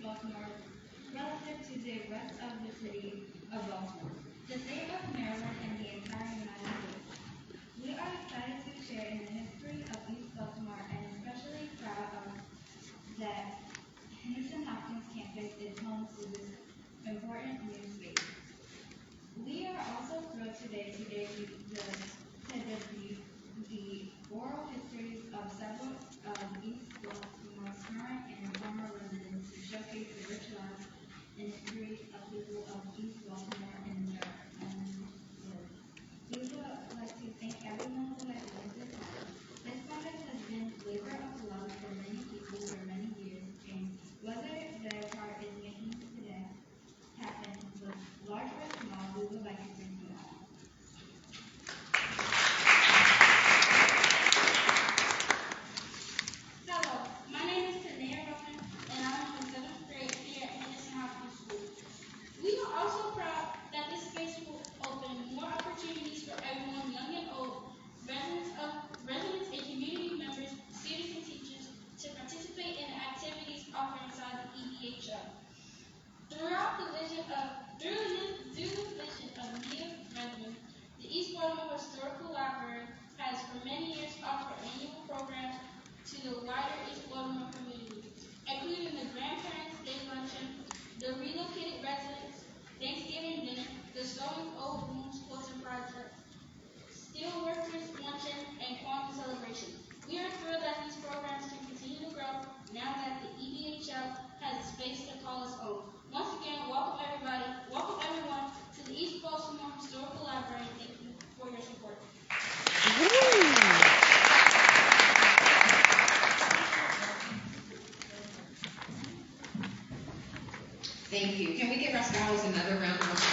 Baltimore relative to the rest of the city of Baltimore, the state of Maryland, and the entire United States. We are excited to share in the history of East Baltimore and especially proud of that Henderson Hopkins campus is home to this important new space. We are also thrilled today to debut the oral histories of several of East Baltimore's current and former residents to showcase the rich lives and history of people of East Baltimore and their work. We would like to thank everyone who has worked this hard. This project has been labor of love for many people for many years, and whether their part is making today happen with large or small, we would like to thank you all. Hello, my name is Tanea Ruffin, and I'm in 7th grade here at Henderson Hopkins School. We are also proud that this space will open more opportunities for everyone, young and old, residents and community members, students and teachers, to participate in the activities offered inside the EBHL. Through the vision of Neil Redmond, the East Baltimore Historical Library has for many years offered annual programs to the wider East Baltimore community, including the Grandparents' Day Luncheon, the Relocated Residents Thanksgiving Dinner, the Sewing Old Wounds Quilting Project, Steel Workers Luncheon, and Quantum Celebration. We are thrilled that these programs can continue to grow now that the EBHL has a space to call its own. Once again, welcome everyone to the East Baltimore Historical Library. Thank you for your support. Thank you. Can we give our scholars another round of applause?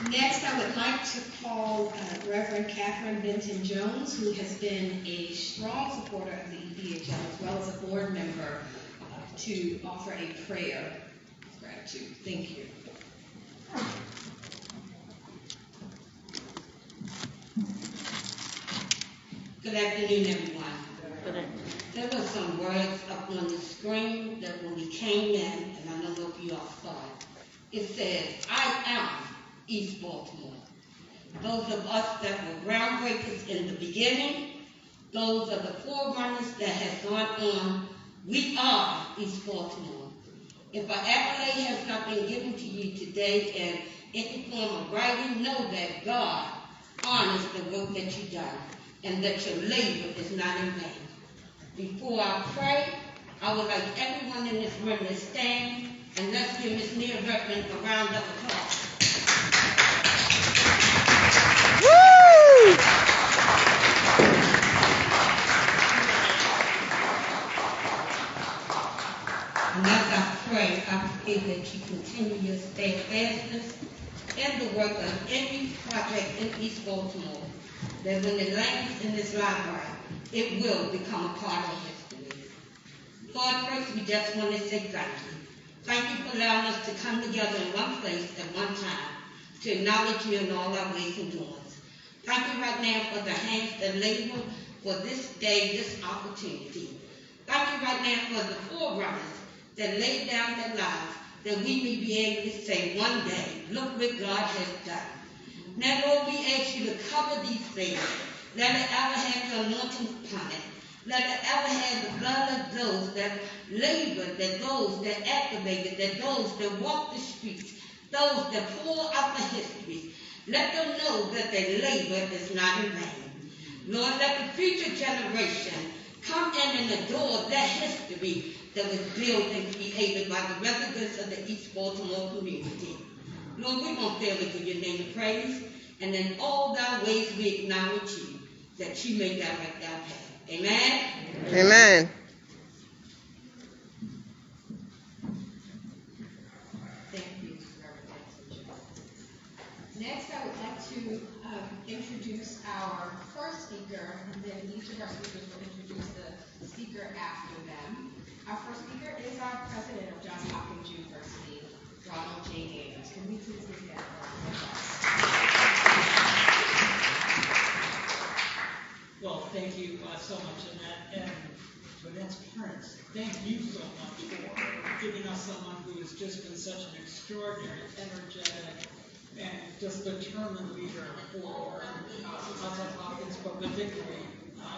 Next, I would like to call Reverend Catherine Benton Jones, who has been a strong supporter of the EBHL as well as a board member, to offer a prayer of gratitude. Thank you. Good afternoon, everyone. There were some words up on the screen that when we came in, and I don't know if you all saw it, it says, I am East Baltimore. Those of us that were groundbreakers in the beginning, those are the forerunners that have gone on, we are East Baltimore. If an accolade has not been given to you today in any form of writing, know that God honors the work that you've done and that your labor is not in vain. Before I pray, I would like everyone in this room to stand and let's give Ms. Neil Redmond a round of applause. Woo! And as I pray that you continue your steadfastness in the work of any project in East Baltimore, that when it lands in this library, it will become a part of history. Lord, first we just want to say thank you. Thank you for allowing us to come together in one place at one time to acknowledge you in all our ways and doings. Thank you right now for the hands that labor for this day, this opportunity. Thank you right now for the forerunners that laid down their lives that we may be able to say one day, look what God has done. Now, Lord, we ask you to cover these things. Let it ever have your anointing upon it. Let it ever have the blood of those that labored, that those that activated, that those that walked the streets, those that pour out the history. Let them know that their labor is not in vain. Lord, let the future generation come in and adore that history that was built and created by the residents of the East Baltimore community. Lord, we won't fail to give your name of praise, and in all thy ways we acknowledge you, that you may direct our path. Amen? Amen. Thank you, next, I would like to introduce our first speaker, and then each of our speakers will introduce the speaker after them. Our first speaker is our president of Johns Hopkins University, Ronald J. Davis. Can we please give that Well, thank you so much, Annette. And But as parents, thank you so much for giving us someone who has just been such an extraordinary, energetic, and just determined leader for us at Hopkins, but particularly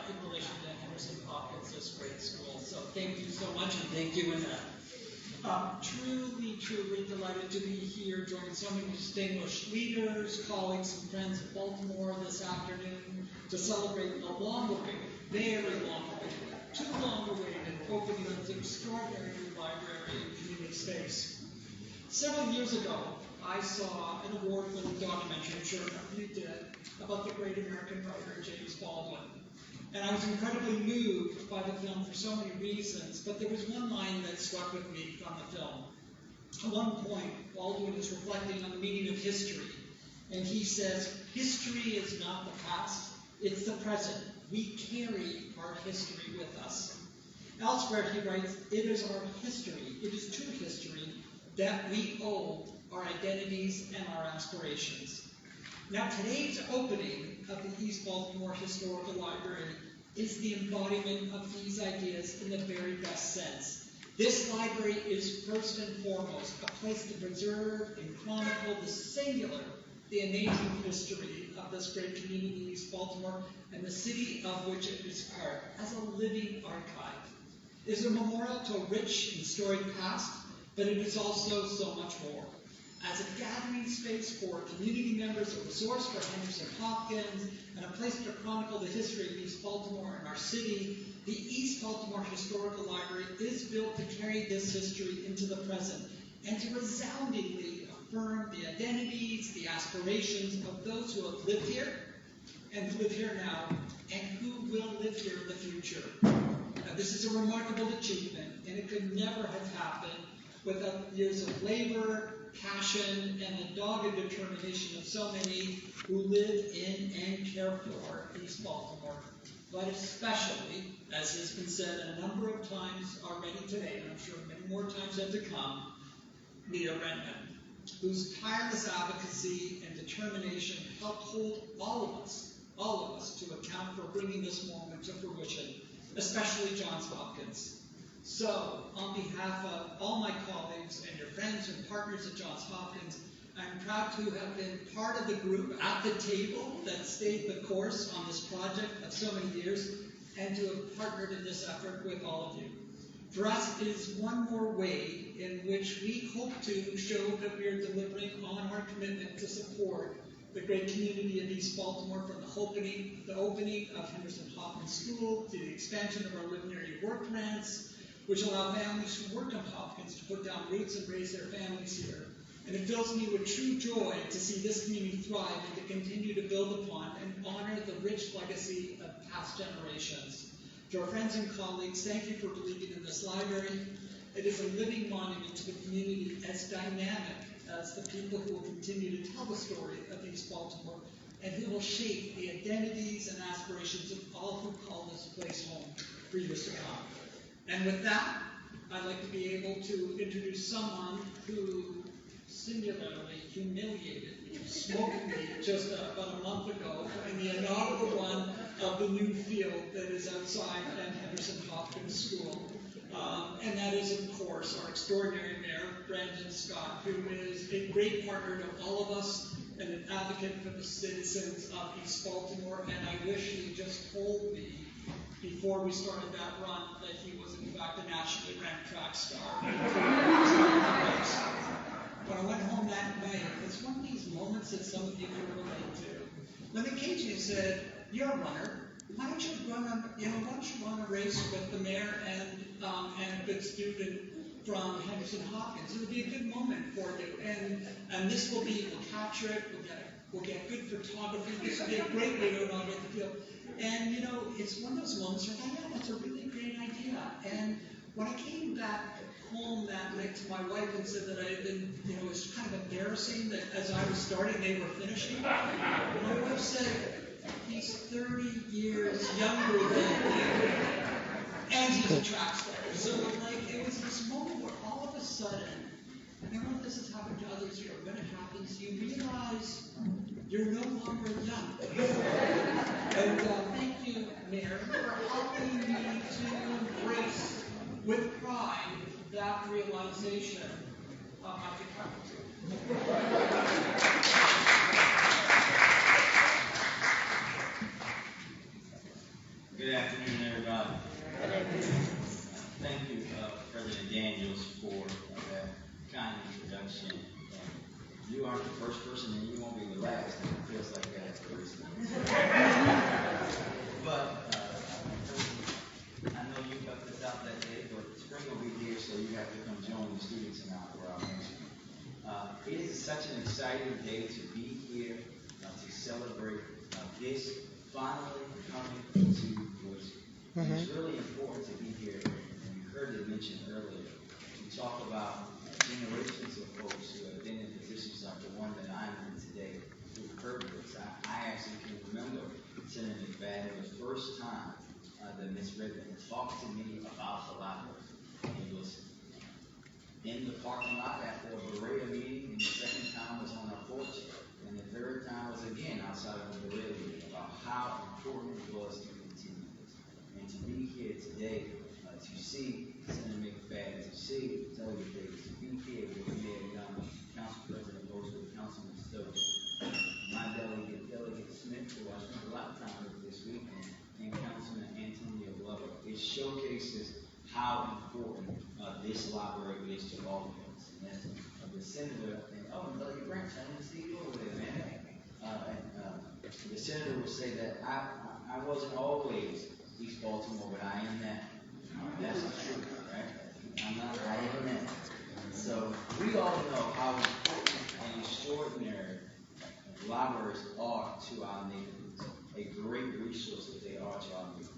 in relation to Henderson Hopkins, this great school. So thank you so much, and thank you, Annette. Truly delighted to be here joining so many distinguished leaders, colleagues, and friends of Baltimore this afternoon to celebrate the long-awaited, very long-awaited, too long-awaited opening of this extraordinary new library and community space. Several years ago, I saw an award-winning documentary, I'm sure you did, about the great American writer James Baldwin. And I was incredibly moved by the film for so many reasons, but there was one line that struck with me from the film. At one point, Baldwin is reflecting on the meaning of history, and he says, history is not the past, it's the present. We carry our history with us. Elsewhere, he writes, it is our history, it is to history that we owe our identities and our aspirations. Now, today's opening of the East Baltimore Historical Library is the embodiment of these ideas in the very best sense. This library is first and foremost a place to preserve and chronicle the singular, the amazing history of this great community, East Baltimore, and the city of which it is part, as a living archive. It is a memorial to a rich and storied past, but it is also so much more. As a gathering space for community members, a resource for Henderson Hopkins, and a place to chronicle the history of East Baltimore and our city, the East Baltimore Historical Library is built to carry this history into the present and to resoundingly affirm the identities, the aspirations of those who have lived here and live here now, and who will live here in the future. Now, this is a remarkable achievement, and it could never have happened without years of labor, passion, and the dogged determination of so many who live in and care for East Baltimore, but especially, as has been said a number of times already today, and I'm sure many more times yet to come, Leah Renman, whose tireless advocacy and determination helped hold all of us to account for bringing this moment to fruition, especially Johns Hopkins. So, on behalf of all my colleagues and your friends and partners at Johns Hopkins, I'm proud to have been part of the group at the table that stayed the course on this project of so many years, and to have partnered in this effort with all of you. For us, it is one more way in which we hope to show that we are delivering on our commitment to support the great community of East Baltimore, from the opening of Henderson Hopkins School to the expansion of our live near you work grants, which allow families who work on Hopkins to put down roots and raise their families here. And it fills me with true joy to see this community thrive and to continue to build upon and honor the rich legacy of past generations. To our friends and colleagues, thank you for believing in this library. It is a living monument to the community, as dynamic as the people who will continue to tell the story of East Baltimore and who will shape the identities and aspirations of all who call this place home for years to come. And with that, I'd like to be able to introduce someone who singularly humiliated me, smoked me just about a month ago in the inaugural one of the new field that is outside at Henderson Hopkins School. And that is, of course, our extraordinary mayor, Brandon Scott, who is a great partner to all of us and an advocate for the citizens of East Baltimore. And I wish he just told me before we started that run that he was in fact a nationally ranked track star. When I went home that night, it's one of these moments that some of you can relate to. When they came to you and said, "You're a runner, why don't you run a race with the mayor and a good student from Henderson Hopkins? It would be a good moment for you, and this will be, we'll capture it, we'll get good photography, this will be a great way to inaugurate the field." And you know, it's one of those moments where I thought, yeah, that's a really great idea. And when I came back home that night to my wife and said that I had been, it was kind of embarrassing that as I was starting, they were finishing, my wife said, "He's 30 years younger than you, and he's a track star." So it was this moment where all of a sudden, and I don't know if this has happened to others here, when it happens, you realize you're no longer young. And thank you, Mayor, for helping me to embrace with pride, that realization might be coming to. Good afternoon, everybody. Thank you, President Daniels, for that kind introduction. You aren't the first person, and you won't be the last. And it feels like that for reason. But I know you got this out that day, but spring will be here, so you have to come join the students in our mission. It is such an exciting day to be here to celebrate this finally coming to fruition. It's really important to be here, and you heard it mentioned earlier, to talk about generations of folks who have been in positions like the one that I'm in today, who've heard this. I actually can remember Senator McFadden the first time that Ms. Redmond talked to me about the library. It was in the parking lot after a Berea meeting, and the second time was on our porch, and the third time was again outside of the Berea meeting about how important it was to continue this. And to be here today, to see Senator McFadden, to see Delegate Davis, to be here with Mayor Young, Council President Roosevelt, Councilman Stokes, my delegate Smith, who I spent a lot of time with this week, and Councilman Antonio Glover. It showcases how important this library is to all of us. And as the senator, and Delegate Branch, I didn't see you over there, man. The senator will say that I wasn't always East Baltimore, but I am now. That's the truth, right? I am now. So we all know how important and extraordinary libraries are to our neighborhoods. A great resource that they are to our neighborhoods.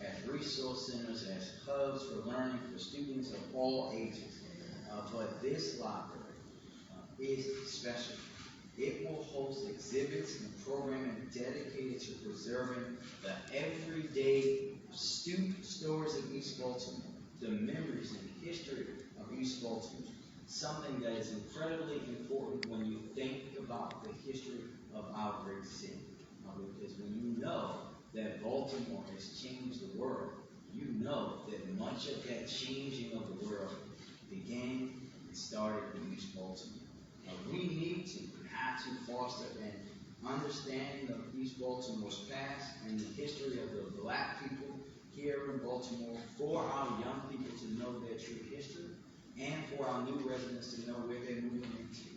As resource centers, as hubs for learning for students of all ages. But this library is special. It will host exhibits and programming dedicated to preserving the everyday stories of East Baltimore, the memories and history of East Baltimore. Something that is incredibly important when you think about the history of our great city. Because when you know that Baltimore has changed the world, you know that much of that changing of the world began and started in East Baltimore. We need to have to foster an understanding of East Baltimore's past and the history of the black people here in Baltimore, for our young people to know their true history, and for our new residents to know where they're moving into.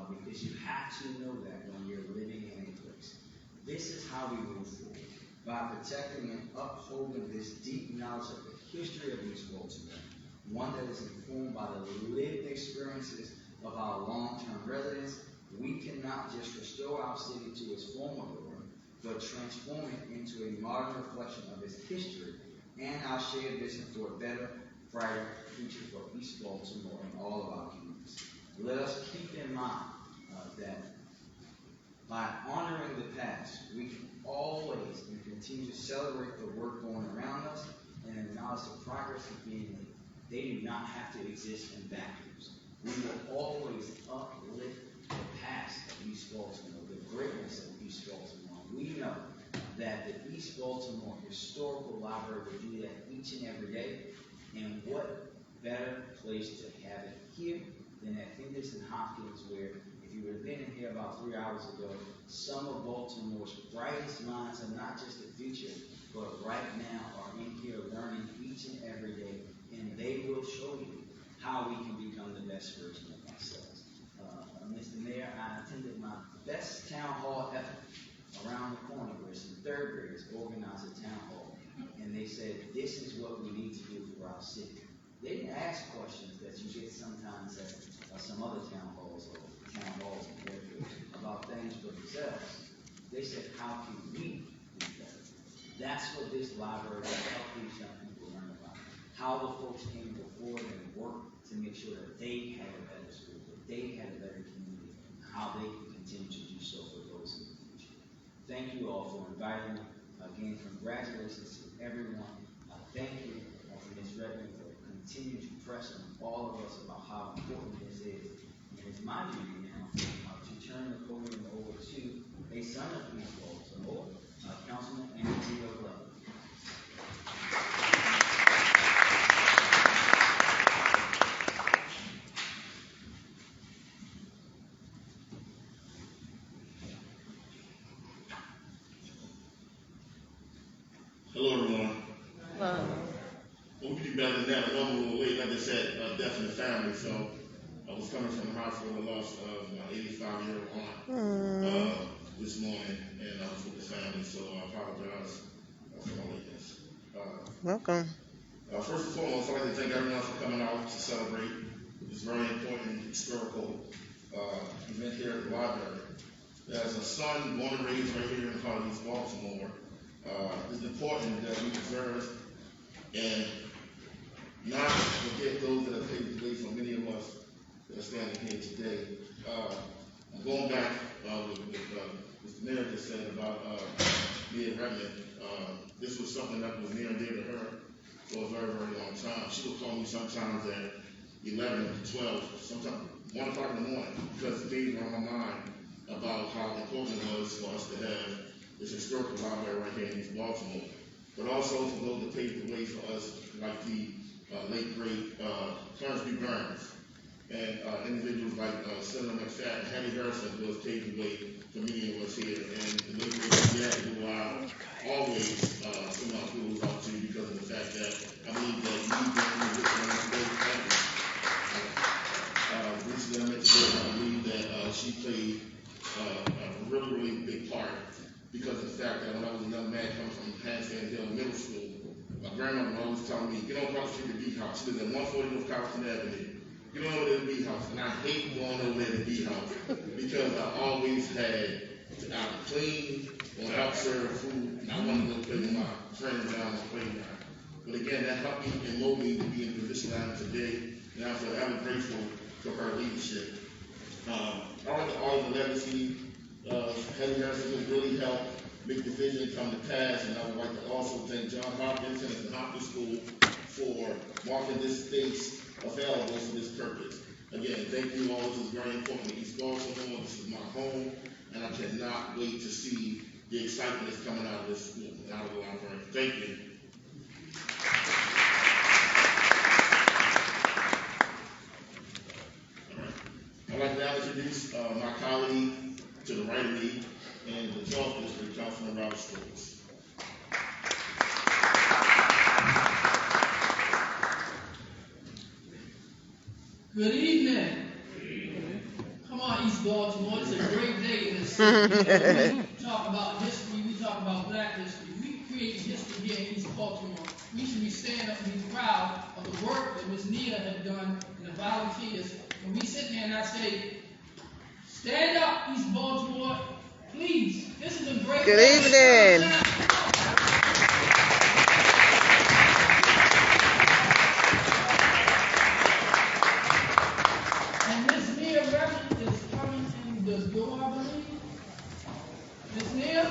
Because you have to know that when you're living in a place. This is how we move forward, by protecting and upholding this deep knowledge of the history of East Baltimore, one that is informed by the lived experiences of our long-term residents. We cannot just restore our city to its former glory, but transform it into a modern reflection of its history and our shared vision for a better, brighter future for East Baltimore and all of our communities. Let us keep in mind that by honoring the past, we can always and continue to celebrate the work going around us and acknowledge the progress of being made. They do not have to exist in vacuums. We will always uplift the past of East Baltimore, the greatness of East Baltimore. We know that the East Baltimore Historical Library will do that each and every day. And what better place to have it here than at Henderson Hopkins, where if you would have been in here about 3 hours ago, some of Baltimore's brightest minds are not just the future, but right now are in here learning each and every day, and they will show you how we can become the best version of ourselves. Mr. Mayor, I attended my best town hall ever around the corner where some third graders organized a town hall, and they said, this is what we need to do for our city. They didn't ask questions that you get sometimes at some other town halls or town halls about things for themselves. They said, how can we do better? That's what this library will help these young people learn about. How the folks came before them and worked to make sure that they had a better school, that they had a better community, and how they can continue to do so for those in the future. Thank you all for inviting me. Again, congratulations to everyone. Thank you to Ms. Redmond for continuing to press on all of us about how important this is. And it's my duty now to turn the podium over to a son of East Baltimore, Councilman Antonio Glover. we do better than that. I know I'm a little late, like I said, death in the family. So I was coming from the hospital, the loss of my 85-year-old aunt this morning, and I was with the family, so I apologize for my lateness. Welcome. First and foremost, I'd like to thank everyone for coming out to celebrate this very important historical event here at the library. As a son born and raised right here in the heart of East Baltimore, it's important that we preserve and not forget those that have paved the way for many of us that are standing here today. Going back with Mr. Mayor just said about Leah Redmond, this was something that was near and dear to her for a very, very long time. She would call me sometimes at 11, 12, sometimes 1 o'clock in the morning, because things were on my mind about how important it was for us to have this historical library right here in East Baltimore, but also for those that paved the way for us, like the late great Clarence B. Burns, and individuals like Senator McFadden, Hattie Harrison, who has paved the way for many of us here, and the late great Jack, who I always send my kudos out to because of the fact that I believe that you bring this one today. Recently I met today, I believe that she played a really, really big part because of the fact that when I was a young man coming from Hampstead Hill Middle School, my grandmother would always tell me, get on across the street to the B House. She lives at 140 North Carlton Avenue. Get on over to the B House. And I hate going over there to the B House because I always had to either clean or help serve food. And I wanted to go play with my friends down on the playground. But again, that helped me and molded me to be in the position I am today. And I'm forever grateful for her leadership. I like to honor the legacy of Hattie Harrison, who really helped make the vision come to pass. And I would like to also thank John Hopkins and the Hopkins School for marking this space available for this purpose. Again, thank you all. This is very important to East Baltimore. This is my home, and I cannot wait to see the excitement that's coming out of this school and out of the library. Thank you. I'd like to now introduce my colleague to the right of me in the 12th District, Councilman Robert Stokes. Good evening. Come on, East Baltimore. It's a great day in this city. We talk about history. We talk about black history. We create history here in East Baltimore. We should be standing up and be proud of the work that Ms. Nia has done and the volunteers. When we sit there and I say, stand up, East Baltimore, please. This is a great Good evening. And Ms. Nia Redmond is coming in the door, I believe. Ms. Nia?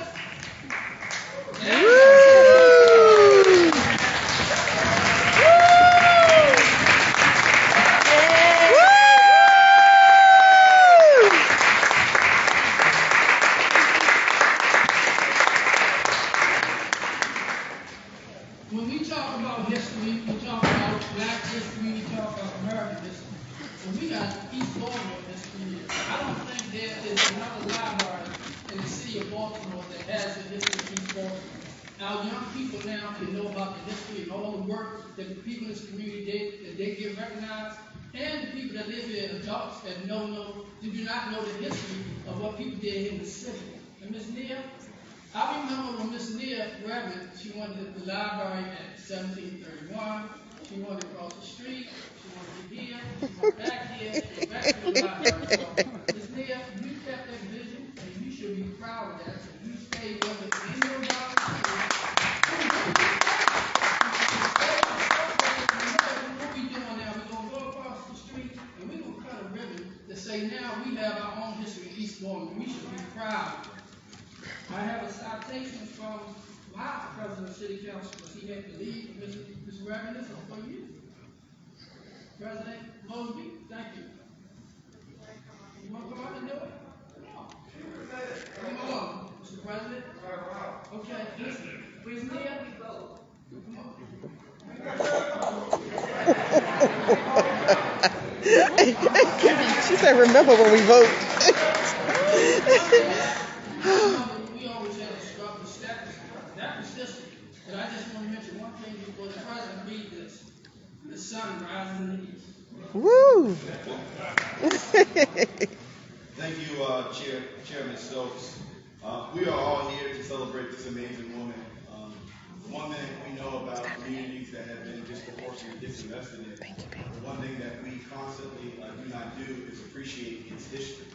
When we talk about history, we talk about black history, we talk about American history. When we got East Baltimore history, I don't think there is another library in the city of Baltimore that has the history of East Baltimore. Our young people now can know about the history and all the work that the people in this community did, that they get recognized, and the people that live here, adults that do not know the history of what people did in the city. And Ms. Nia, I remember when Miss Nia Redmond, she wanted the library at 1731. She wanted to cross the street. She wanted to be here. She wanted back here. Back to the library. So, Miss Nia, you kept that vision, and you should be proud of that. So you stayed with it in your volunteers. What we doing now? We're gonna go across the street, and we're gonna cut a ribbon to say now we have our own history in East Baltimore. We should be proud. I have a citation from my president of city council because he had to leave. Ms. Redmond, this is for you. President Mosby, thank you. You want to come up and do it? Come on. Come on, Mr. President. Okay, listen. Please, Nia. Come on. She said, remember when we vote. We always had a struggle with that was history. But I just want to mention one thing before the president read this. sun rises in the east. Woo! Thank you, Chairman Stokes. We are all here to celebrate this amazing woman. One thing we know about communities that have been disproportionately disinvested in, the one thing that we constantly do not do is appreciate its history.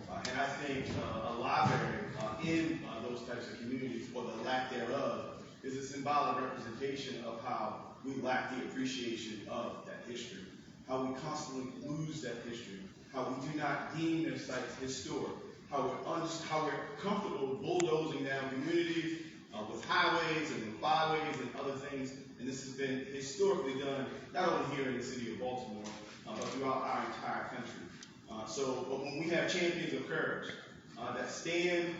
And I think a library in those types of communities, or the lack thereof, is a symbolic representation of how we lack the appreciation of that history, how we constantly lose that history, how we do not deem their sites historic, how we're comfortable bulldozing down communities with highways and byways and other things, and this has been historically done not only here in the city of Baltimore, but throughout our entire country. But when we have champions of courage that stand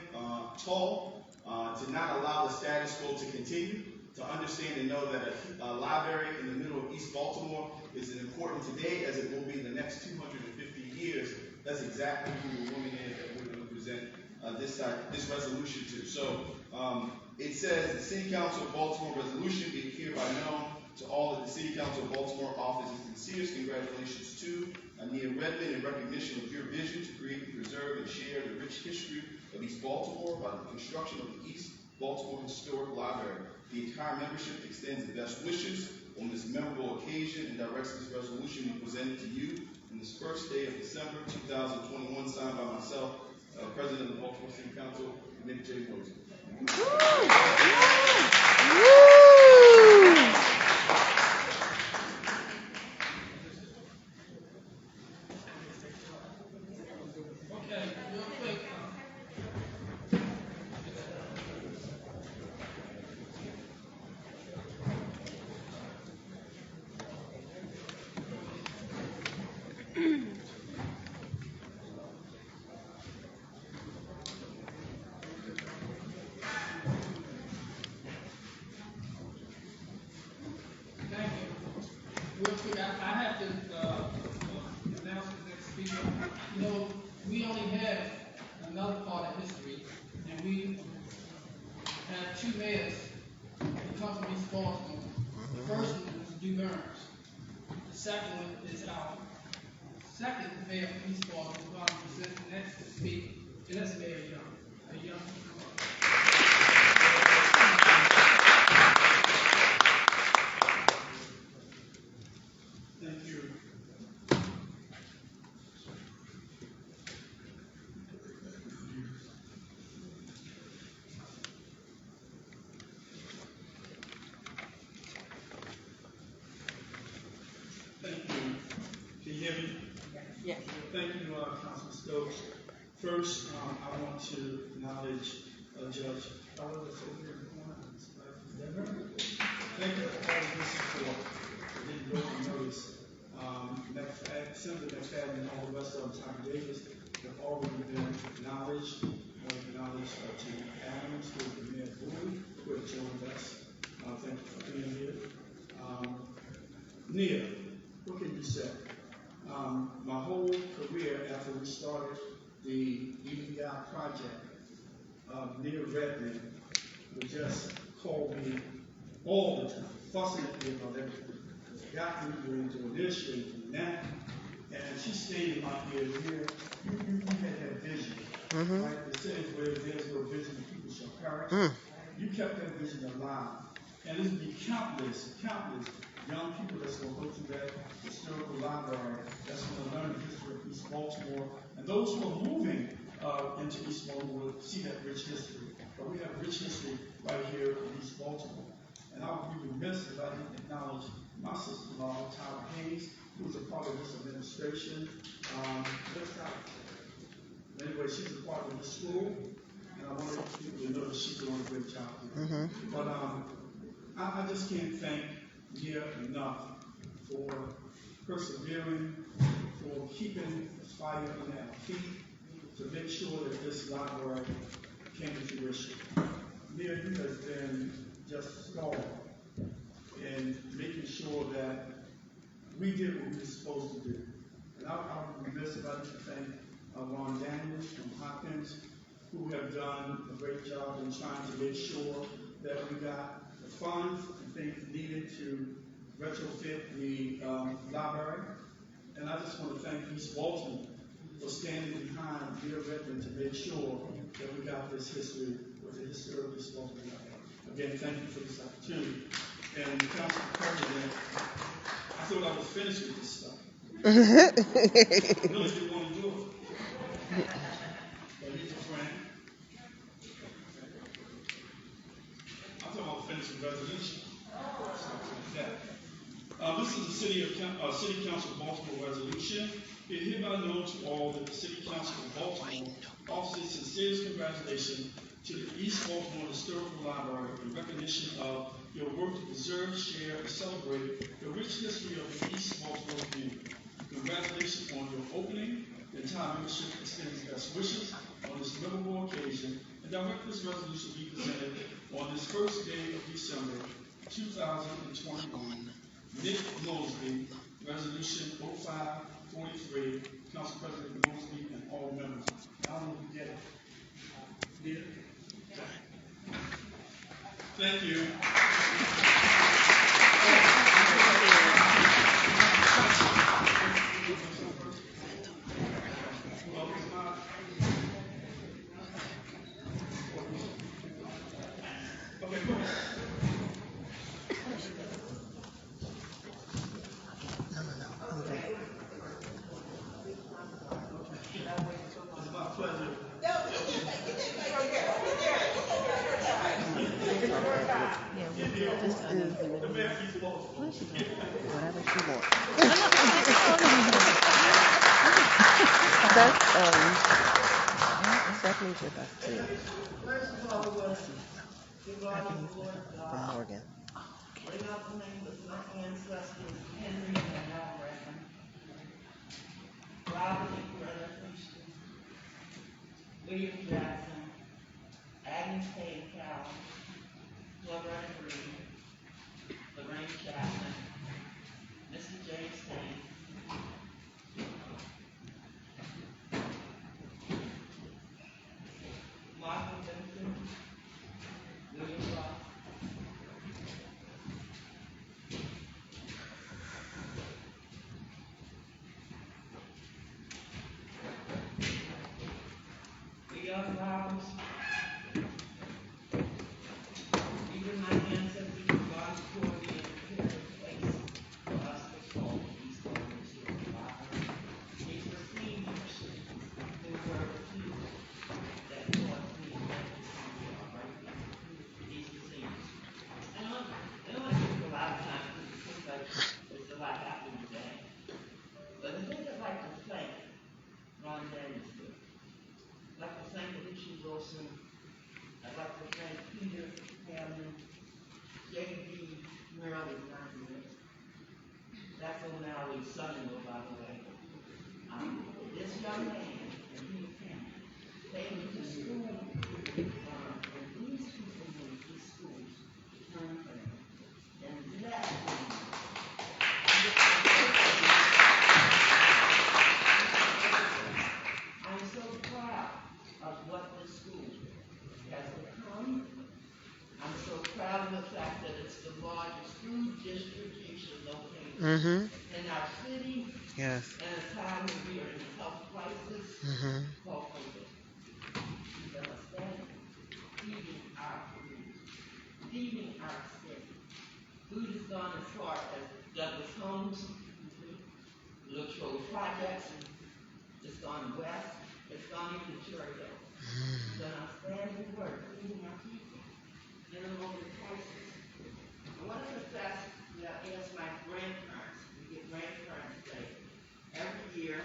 tall to not allow the status quo to continue, to understand and know that a library in the middle of East Baltimore is as important today as it will be in the next 250 years, that's exactly who the woman is that we're going to present this resolution to. So it says, the City Council of Baltimore resolution being hereby known to all that the City Council of Baltimore offers its sincerest congratulations to Nia Redmond in recognition of your vision to create, preserve, and share the rich history of East Baltimore by the construction of the East Baltimore Historic Library. The entire membership extends the best wishes on this memorable occasion and directs this resolution be presented to you on this first day of December 2021, signed by myself, President of the Baltimore City Council, Nick J. Mosey. Okay, real quick. Thank you. Real quick, I have to announce the next speaker. You know, we only have another part of history, and we have two mayors that come from East Baltimore. The first one was Du Burns. The second one is our second mayor from East Baltimore, who I'm presenting next to speak, and that's Mayor Young. Young. Thank you. Thank you. Can you hear me? Yes. Thank you, Councilman Stokes. First, I want to acknowledge Judge. Thank you for all of this support. I didn't go unnoticed. Senator McFadden and all the rest of them, Tom Davis, have already been acknowledged. I want to acknowledge Chief Adams, who is the mayor of Bowie, who has joined us. Thank you for being here. Nia, what can you say? My whole career after we started the EBHL project, Nia Redmond would just call me all the time, fussing at me about everything. Got me doing this, doing that. And she stayed in my ear, you had that vision. Right? It says where there's no vision, the people shall perish. You kept that vision alive. And there's be countless young people that's going to go through that historical library, that's going to learn the history of East Baltimore. And those who are moving into East Baltimore will see that rich history. But we have rich history right here in East Baltimore. And I would be remiss if I didn't acknowledge my sister-in-law, Tyra Hayes, who was a part of this administration. Anyway, she's a part of the school, and I want people to know that she's doing a great job here. But I just can't thank Nia enough for persevering, for keeping the fire on our feet, to make sure that this library came to fruition. Nia, you have been just stalwart in making sure that we did what we were supposed to do. And I'll be remiss if I didn't thank Ron Daniels from Hopkins, who have done a great job in trying to make sure that we got the funds and things needed to retrofit the library. And I just want to thank East Baltimore for standing behind Dear Redmond to make sure that we got this history with the historic East Baltimore library. Again, thank you for this opportunity. And Council President, I thought I was finished with this stuff. I really didn't want to do it. But he's a friend. I thought I was finished with resolution. This is the City Council of Baltimore resolution. It is hereby known to all that the City Council of Baltimore offers its sincerest congratulations to the East Baltimore Historical Library in recognition of your work to preserve, share, and celebrate the rich history of the East Baltimore community. Congratulations on your opening. The entire membership extends best wishes on this memorable occasion and direct this resolution be presented on this first day of December 2021. Nick Mosley, Resolution 0543, Council President Mosley and all members. I don't know if you get it. Here. Thank you. Okay, go ahead. Whatever she wants. Stephanie's with us too. From Morgan. Bring up the name of my ancestors, Henry and Reverend Robert E. Houston, William Jackson, Agnes K. Cowell, Lorraine Green, Lorraine Chapman, Mr. James Tate, Martha Vincent, William Ross, Leon Rouse, even my ancestors who God poured me in a place for us to call East Baltimore Historical Library. It's the seniors who were the people that taught me that this is right here. These are seniors. And I don't want to take a lot of time because it seems like there's a lot happening today. But the thing I'd like to thank Ron Daniels for, I'd like to thank Alicia Wilson. I'd like to thank Peter Hammond, J.D. Merrill is not here. That's O'Malley's son-in-law, by the way. This young man and Peter Hammond came to school, and these people made these schools turn around. And that I'm so proud of what this school has become. I'm so proud of the fact that it's the largest food distribution location in our city. Yes. At a time when we are in a health crisis called COVID. We understand feeding our community, feeding our city. Food has gone as far as Douglas Homes, Latrobe Projects, it's gone west, it's gone into Cherry Hill. So I'm standing work, feeding our people in a moment of crisis. And one of the best that I ask my grandparents, we get grandparents day every year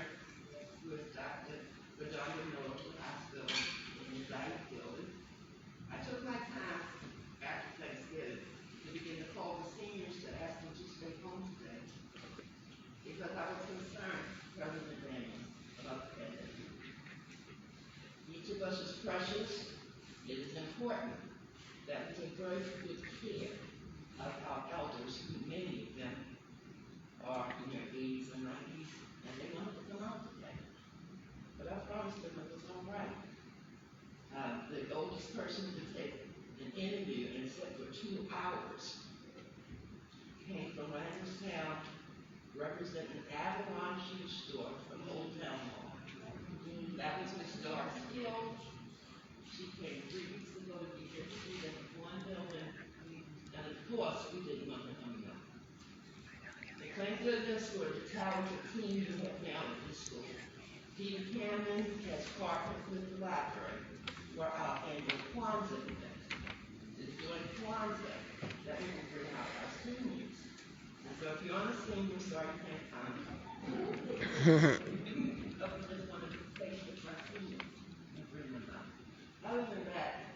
with Dr. Bedonia Miller to the hospital in the Diet building. I took my time after Thanksgiving to begin to call the seniors to ask them to stay home today because I was concerned, President Daniels, about the pandemic. Each of us is precious. It is important that we take very good care of our elders, who many of them are in their 80s and 90s, and they don't have to come out today. But I promised them it was all right. The oldest person to take an interview and sit for 2 hours came from Randallstown, representing Avalon Shoe Store from Old Town Hall. That was Miss Doris Hill. She came 3 weeks ago to be interested in one building, and of course, we didn't want her coming up. They thank goodness for the talented team we have now at this school. Peter Cameron has partnered with the library for our annual Kwanzaa event. It's during Kwanzaa that we will bring out our seniors. And so if you're on the senior, sorry you can't find them. But we just wanted to face with my seniors and bring them out. Other than that,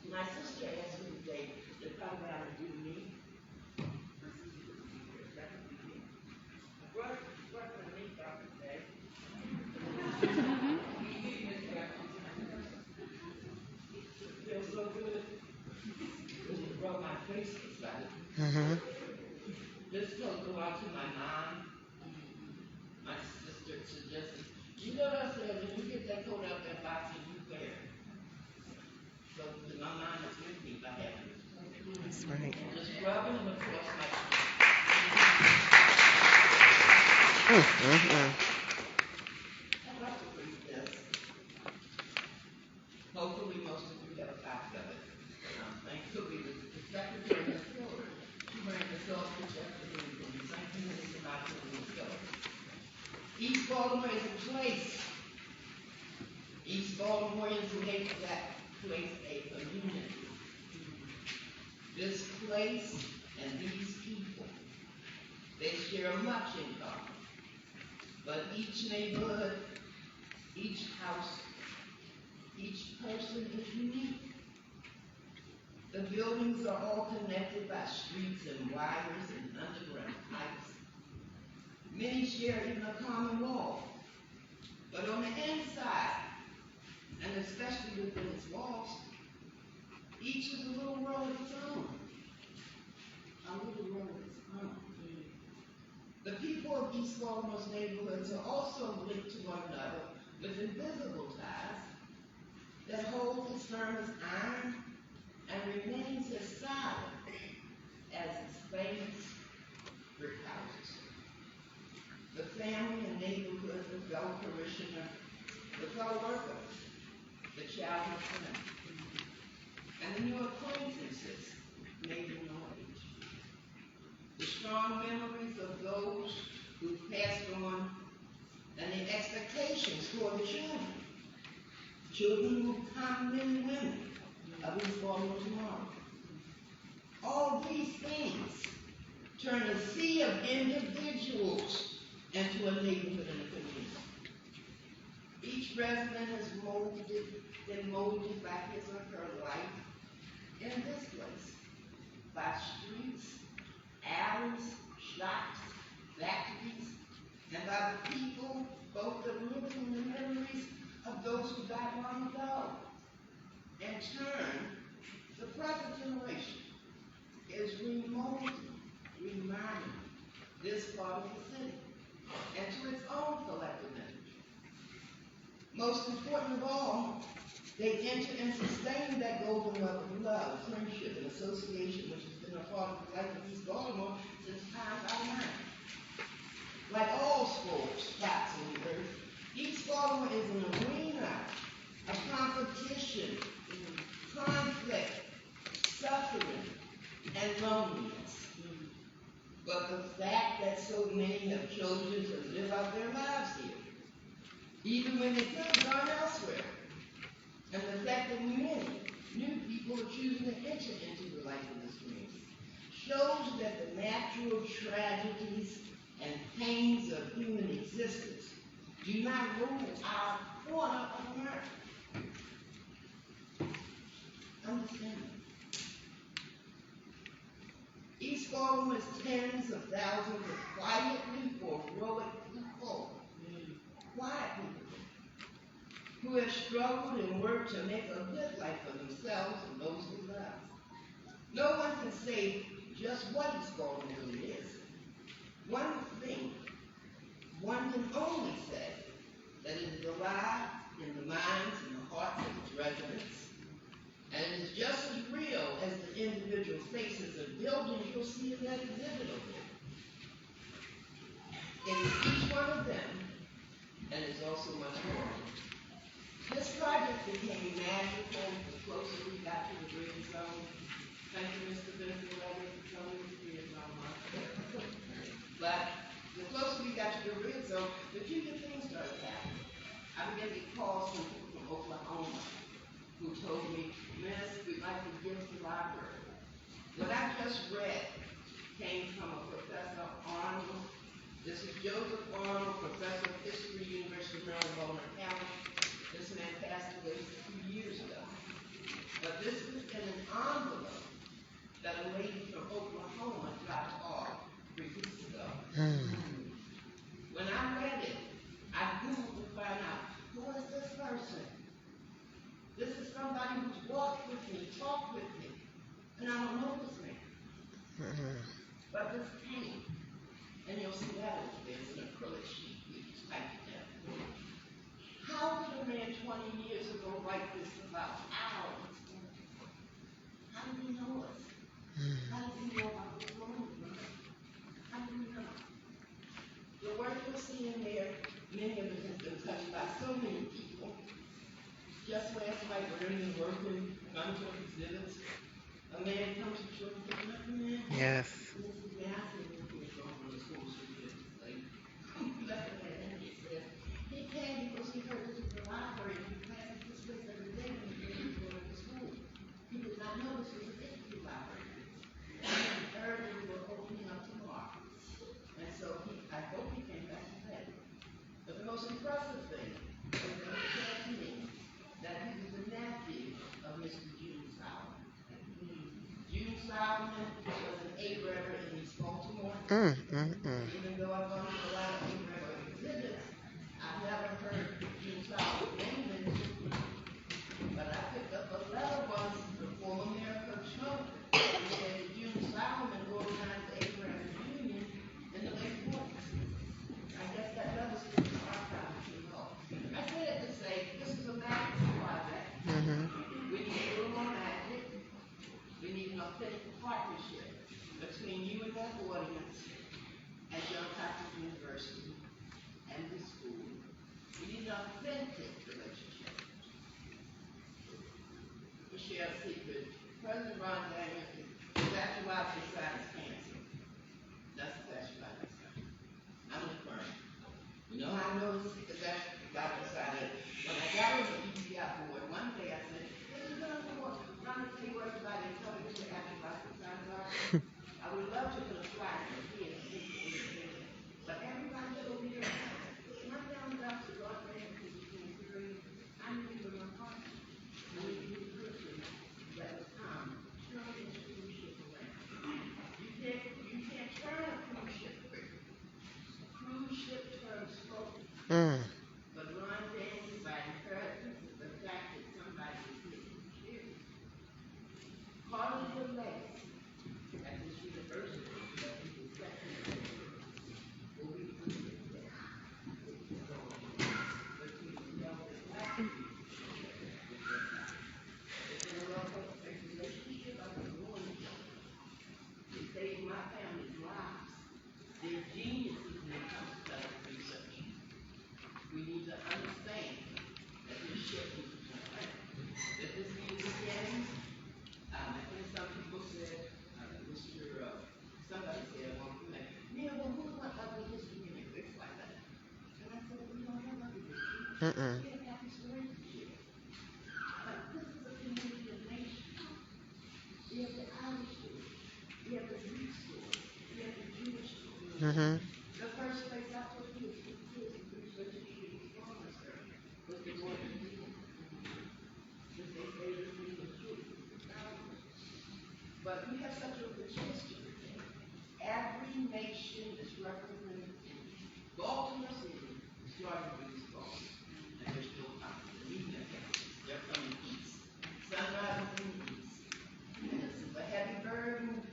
my sister asked me today to come down and do me. My sister couldn't be here. That would be me. I brought my makeup today. It feels so good. When you rub my face beside it. This coat go out to my mom. My sister suggested, you know what I said, when you get that coat out that box and you wear it. So my mom is with me by having it. That's right. And just rubbing them across my I'd like to read this. Hopefully most of you have a copy of it. Thankfully the secretary has told her. She ran this off this afternoon from the St. Louis and out to the East Baltimore is a place. East Baltimoreans make that place a community. This place and these people, they share much in common. But each neighborhood, each house, each person is unique. The buildings are all connected by streets and wires and underground pipes. Many share even a common wall. But on the inside, and especially within its walls, each is a little world of its own. A little world of its own. The people of East Baltimore's neighborhoods are also linked to one another with invisible ties that hold as firm as iron and remains as solid as its famous brick houses. The family and neighborhood, the fellow parishioner, the fellow worker, the childhood friend, and the new acquaintances made in old age. The strong memories of those who passed on, and the expectations for the children who become men and women of East Baltimore tomorrow. All these things turn a sea of individuals into a neighborhood and a community. Each resident has been molded by his or her life in this place, by streets, alleys, shops, factories, and by the people, both the living and the memories of those who died long ago. In turn, the present generation is reminding this part of the city and to its own collective energy. Most important of all, they enter and sustain that golden web of love, friendship, and association which has been a part of the life of East Baltimore since time out of mind. Like all spots on the earth, East Baltimore is an arena of competition, conflict, suffering, and loneliness. But the fact that so many have chosen to live out their lives here, even when they could have gone elsewhere, and the fact that many new people are choosing to enter into the life of this community, shows that the natural tragedies and pains of human existence do not rule our corner of America. Understand that. East Baltimore is tens of thousands of quietly heroic people, quiet people, who have struggled and worked to make a good life for themselves and those who love. No one can say just what East Baltimore really is. One can only say that it is alive in the minds and the hearts of its residents, and it is just as real as the individual faces and buildings you'll see in that exhibit over there. became magical the closer we got to the green zone. Thank you, Mr. Benson, for telling me to be my mom. But the closer we got to the red zone, the fewer things started happening. I began to get calls from people from Oklahoma who told me, Miss, we'd like to give the library. What I just read came from a Professor Arnold. This is Joseph Arnold, Professor of History, University of Maryland, Baltimore County. This man passed away 2 years ago. But this was in an envelope that a lady from Oklahoma dropped off 3 weeks ago. When I read it, I Googled to find out, who is this person? This is somebody who's walked with me, talked with me, and I don't know this man. But this came, and you'll see that there's an acrylic sheet we just typed it down. How could a man 20 years ago write this about our experience? How did he know us? How did he know about this woman? How did he know? The work you'll see in there, many of it has been touched by so many people. Just last night, learning and working, going to exhibits, a man comes to church and says, nothing, man. Yes. And this is massive. From the school street, like, left it and he says, he came because he heard this was the library and he passed this place every day when he was going to school. He did not know this was a history library. He heard that we were opening up tomorrow. And so I hope he came back to that. But the most impressive thing was that he said to me that he was the nephew of Mr. June Solomon. June Solomon was an A-grabber in East Baltimore. Even though I've gone to a lot of A-grabber exhibits, I've never heard June Solomon name mentioned. But I picked up a letter once before America Trump and said that June Solomon organized the A-grabber union in the late 40s. I guess that letter still in the archive, you know. I said it to say, this is a magic project. We need a little more magic. We need an authentic partnership between you and that audience at John Hopkins University and the school. We need an authentic relationship. To share a secret, President Ron Daniels is actually why I decided cancer. That's exactly why I decided. I'm an attorney. You know how I know this? Because that's why I decided. When I got on the EBHL board, one day I said, hey, you know what? I'm going to tell you everybody and tell me what you're asking about the times are. I would love to put a flag in here and think it was there. But everybody over here, when I found out the Lord man was between 30, I knew from my heart. I knew he was Christian. That was time. Turn this cruise ship around. You can't turn a cruise ship quickly. Cruise ship turns slowly. But Ron Daniels, by encouragement, the fact that somebody is getting killed. Part of the legacy at this university that we will second will be between the young and black people. It's been a love relationship. I've been going to it saved my family's lives. They're geniuses when it comes to research. We need to understand that this ship is around. That this means again. I think some people said, somebody said one thing, Neil, well, who's my ugly history in it? It's like that. And I said, we don't have ugly history. We have happy stories to share. But this is a community of nations. We have the Irish story. We have the Greek story. We have the Jewish story. The first place I put kids with kids in research was the Lord of the Union. Since they say this thing was true. But we have such a rich history. Every nation is represented in Baltimore City, starting with these Baltimore. And they're still coming. They're from the east. Sunrise in the east. And this is a heavy burden.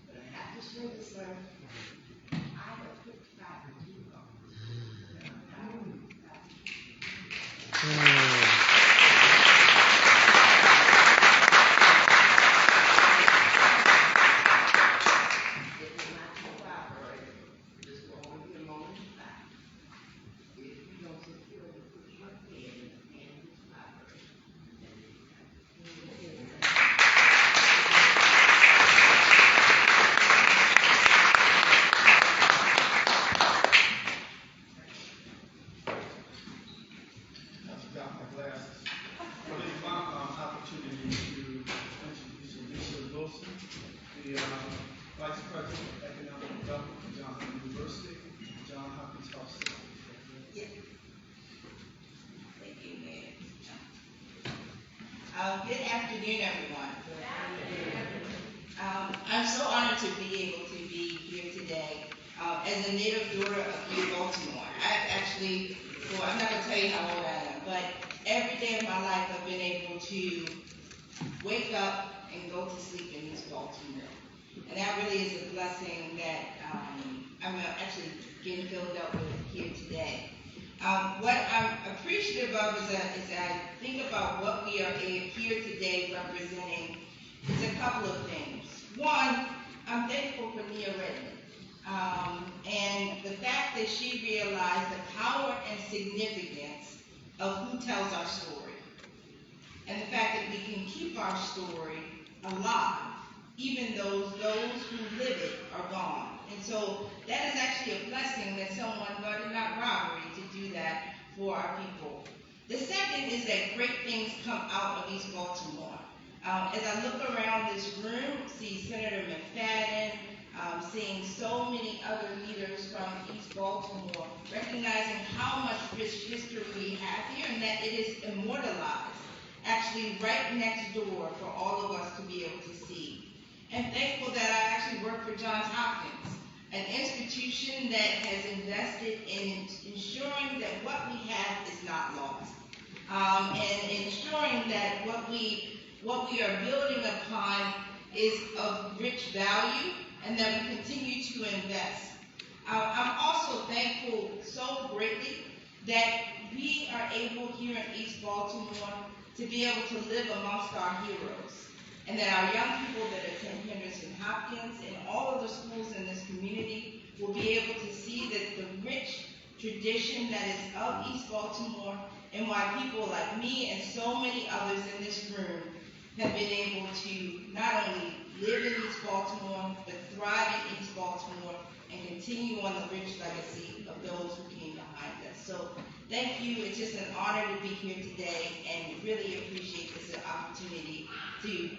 But I have to say this, sir. I have picked back the two dollars. If you don't secure the push your head in the hand of this library, Good afternoon, everyone. I'm so honored to be able to be here today. As a native daughter of East Baltimore, I'm not going to tell you how old I am, but every day of my life I've been able to wake up and go to sleep in East Baltimore. And that really is a blessing that I'm actually getting filled up with here today. What I'm appreciative of is I think about what we are here today representing is a couple of things. One, I'm thankful for Nia Redmond and the fact that she realized the power and significance of who tells our story, and the fact that we can keep our story alive even though those who live it are gone. And so that is actually a blessing that someone thought it not robbery to do that for our people. The second is that great things come out of East Baltimore. As I look around this room, see Senator McFadden, seeing so many other leaders from East Baltimore, recognizing how much rich history we have here and that it is immortalized, actually right next door for all of us to be able to see. And thankful that I actually work for Johns Hopkins, an institution that has invested in ensuring that what we have is not lost, and ensuring that what we are building upon is of rich value, and that we continue to invest. I'm also thankful so greatly that we are able here in East Baltimore to be able to live amongst our heroes, and that our young people that attend Henderson Hopkins and all of the schools in this community will be able to see that the rich tradition that is of East Baltimore, and why people like me and so many others in this room have been able to not only live in East Baltimore, but thrive in East Baltimore and continue on the rich legacy of those who came behind us. So thank you. It's just an honor to be here today, and really appreciate this opportunity to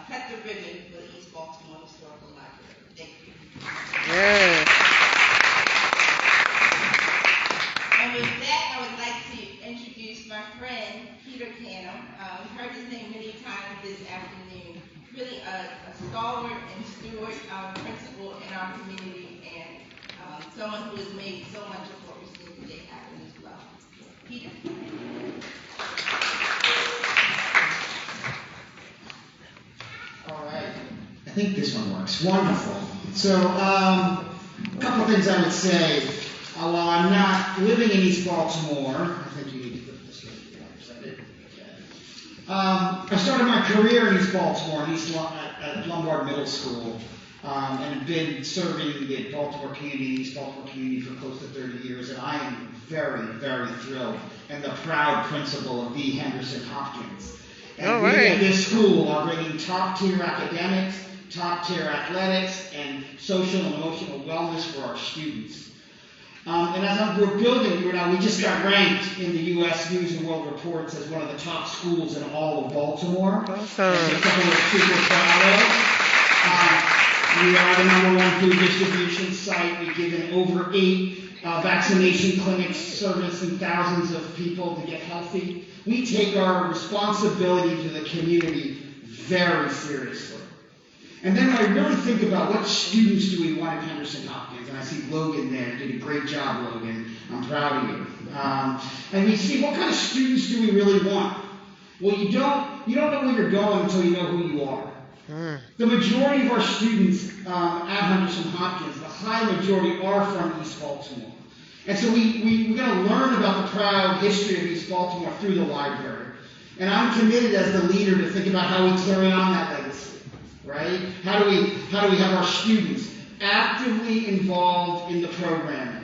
cut the ribbon for the East Baltimore Historical Library. Thank you. Yeah. And with that, I would like to introduce my friend, Peter Canham. You've heard his name many times this afternoon. Really a stalwart and steward principal in our community, and someone who has made so much of what we're seeing today happen as well. Peter. All right. I think this one works. Wonderful. So, a couple of things I would say. While I'm not living in East Baltimore, I think you need to put this right. I started my career in East Baltimore, at Lombard Middle School, and have been serving the Baltimore community, East Baltimore community for close to 30 years, and I am very, very thrilled and the proud principal of the Henderson Hopkins. And we at this school are bringing top-tier academics, top-tier athletics, and social and emotional wellness for our students. And as we're building, we just got ranked in the U.S. News and World Reports as one of the top schools in all of Baltimore. Awesome. And it's something we're super proud of. We are the #1 food distribution site. We've given over 8 vaccination clinics servicing thousands of people to get healthy. We take our responsibility to the community very seriously. And then I really think about what students do we want at Henderson Hopkins, and I see Logan there. You did a great job, Logan. I'm proud of you. And we see what kind of students do we really want. Well, you don't know where you're going until you know who you are. The majority of our students at Henderson Hopkins, the high majority, are from East Baltimore. And so we're going to learn about the proud history of East Baltimore through the library. And I'm committed as the leader to think about how we carry on that legacy. Right? How do we have our students actively involved in the programming?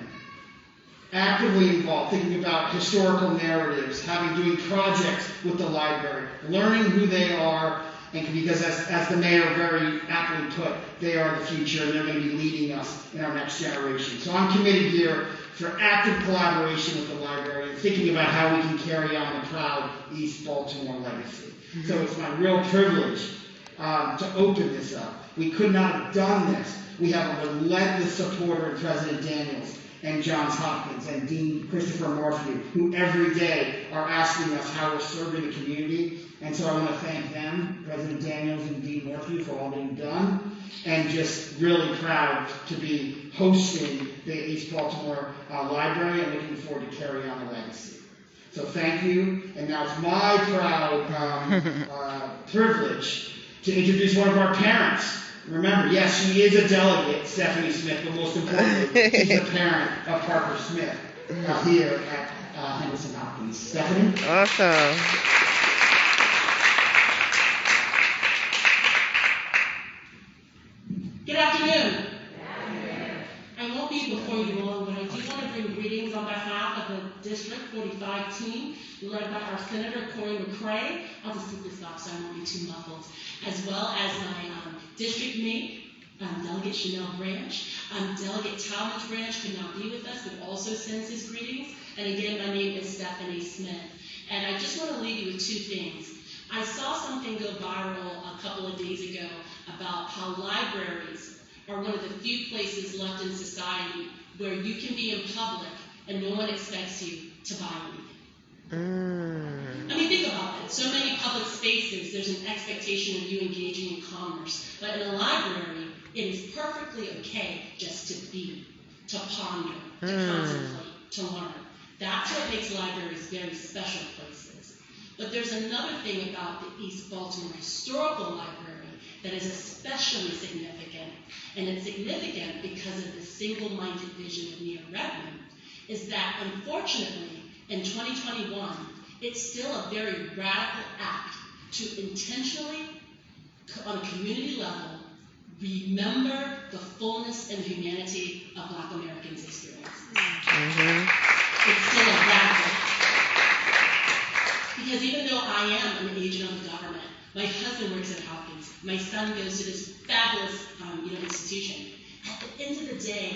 Actively involved, thinking about historical narratives, doing projects with the library, learning who they are, and because as the mayor very aptly put, they are the future and they're going to be leading us in our next generation. So I'm committed here for active collaboration with the library and thinking about how we can carry on the proud East Baltimore legacy. So it's my real privilege to open this up. We could not have done this We have a relentless supporter in President Daniels and Johns Hopkins and Dean Christopher Morphew, who every day are asking us how we're serving the community. And so I want to thank them, President Daniels and Dean Morphew, for all they've done, and just really proud to be hosting the East Baltimore Library and looking forward to carry on the legacy. So thank you, and now it's my proud privilege to introduce one of our parents. Remember, yes, she is a delegate, Stephanie Smith, but most importantly, she's a parent of Parker Smith here at Henderson Hopkins. Stephanie? Awesome. Good afternoon. I won't be before you long, but I do want to bring greetings on behalf of the District 45 team, led by our Senator Corey McCray. I'll just take this off so I won't be too muffled. As well as my district mate, Delegate Chanel Branch. Delegate Talmadge Branch could not be with us, but also sends his greetings. And again, my name is Stephanie Smith. And I just want to leave you with two things. I saw something go viral a couple of days ago about how libraries are one of the few places left in society where you can be in public and no one expects you to buy anything. I mean, think about that. So many public spaces, there's an expectation of you engaging in commerce. But in a library, it is perfectly okay just to be, to ponder, to contemplate, to learn. That's what makes libraries very special places. But there's another thing about the East Baltimore Historical Library that is especially significant, and it's significant because of the single-minded vision of Nia Redmond, is that unfortunately, in 2021, it's still a very radical act to intentionally, on a community level, remember the fullness and humanity of Black Americans' experience. It's still a radical act. Because even though I am an agent of the government, my husband works at Hopkins, my son goes to this fabulous institution, at the end of the day,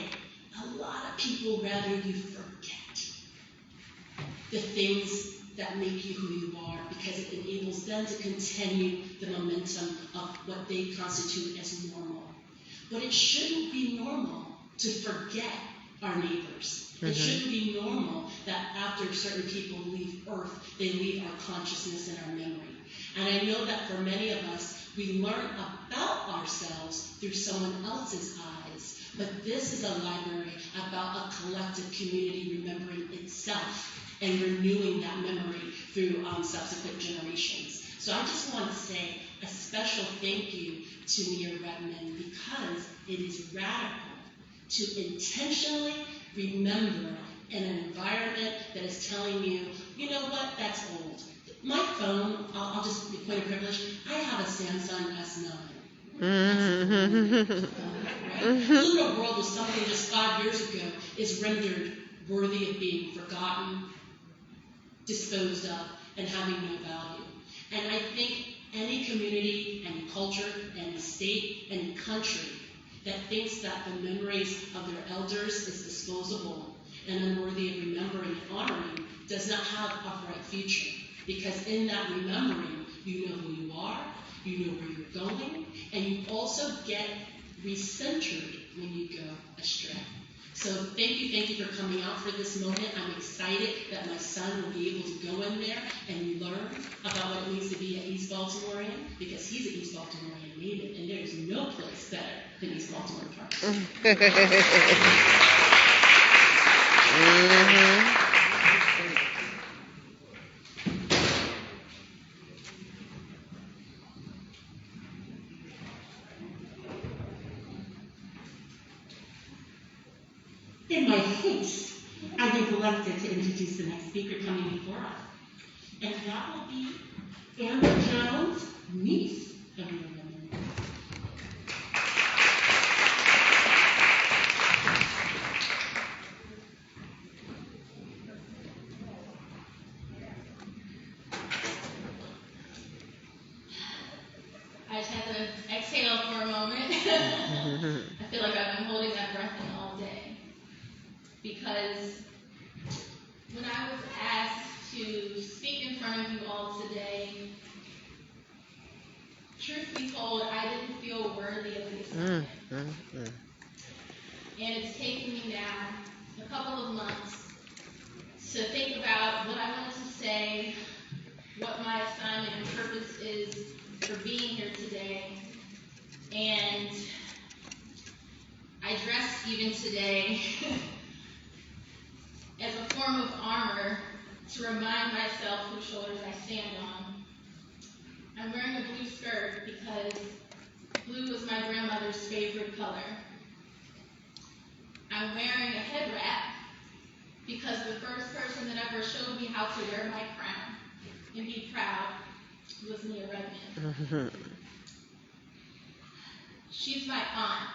a lot of people rather you forget the things that make you who you are, because it enables them to continue the momentum of what they constitute as normal. But it shouldn't be normal to forget our neighbors. It shouldn't be normal that after certain people leave Earth, they leave our consciousness and our memory. And I know that for many of us, we learn about ourselves through someone else's eyes. But this is a library about a collective community remembering itself and renewing that memory through subsequent generations. So I just want to say a special thank you to Nia Redmond, because it is radical to intentionally remember in an environment that is telling you, you know what, that's old. My phone, I'll just be point of privilege, I have a Samsung S9. Right? Living in a world where something just 5 years ago is rendered worthy of being forgotten, disposed of, and having no value. And I think any community, any culture, any state, any country that thinks that the memories of their elders is disposable and unworthy of remembering and honoring does not have a bright future. Because in that remembering, you know who you are, you know where you're going, and you also get recentered when you go astray. So thank you for coming out for this moment. I'm excited that my son will be able to go in there and learn about what it means to be an East Baltimorean, because he's an East Baltimorean native, and there is no place better than East Baltimore Park. In my haste, I've neglected to introduce the next speaker coming before us. And that will be Amber Jones, niece of Nia Redmond. I just had to exhale for a moment. I feel like I've been holding that breath in all day. Because when I was asked to speak in front of you all today, truth be told, I didn't feel worthy of the assignment. and it's taken me now a couple of months to think about what I wanted to say, what my assignment and purpose is for being here today. And I dressed even today as a form of armor to remind myself whose shoulders I stand on. I'm wearing a blue skirt because blue was my grandmother's favorite color. I'm wearing a head wrap because the first person that ever showed me how to wear my crown and be proud was Nia Redmond. She's my aunt,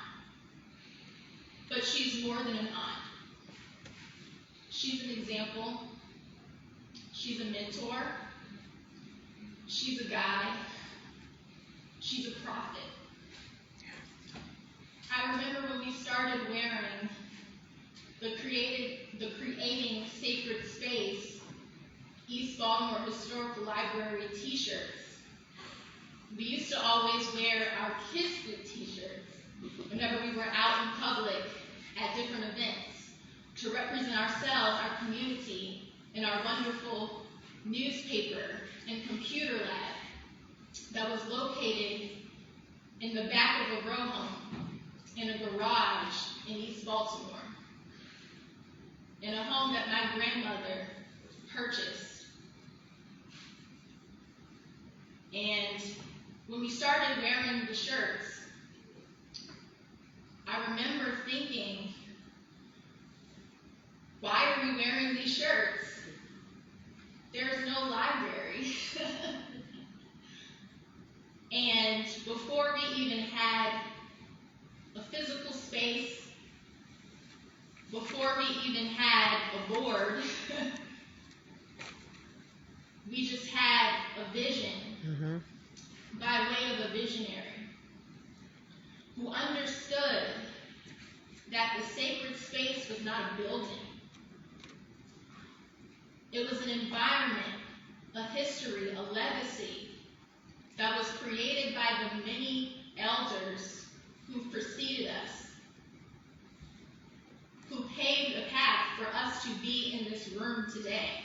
but she's more than an aunt. She's an example. She's a mentor. She's a guide. She's a prophet. I remember when we started wearing the Creating Sacred Space East Baltimore Historical Library t-shirts. We used to always wear our Kiss It t-shirts whenever we were out in public at different events to represent ourselves, our community, and our wonderful newspaper and computer lab that was located in the back of a row home in a garage in East Baltimore, in a home that my grandmother purchased. And when we started wearing the shirts, I remember thinking, why are we wearing these shirts? There's no library. And before we even had a physical space, before we even had a board, we just had a vision by way of a visionary who understood that the sacred space was not a building. It was an environment, a history, a legacy that was created by the many elders who preceded us, who paved the path for us to be in this room today,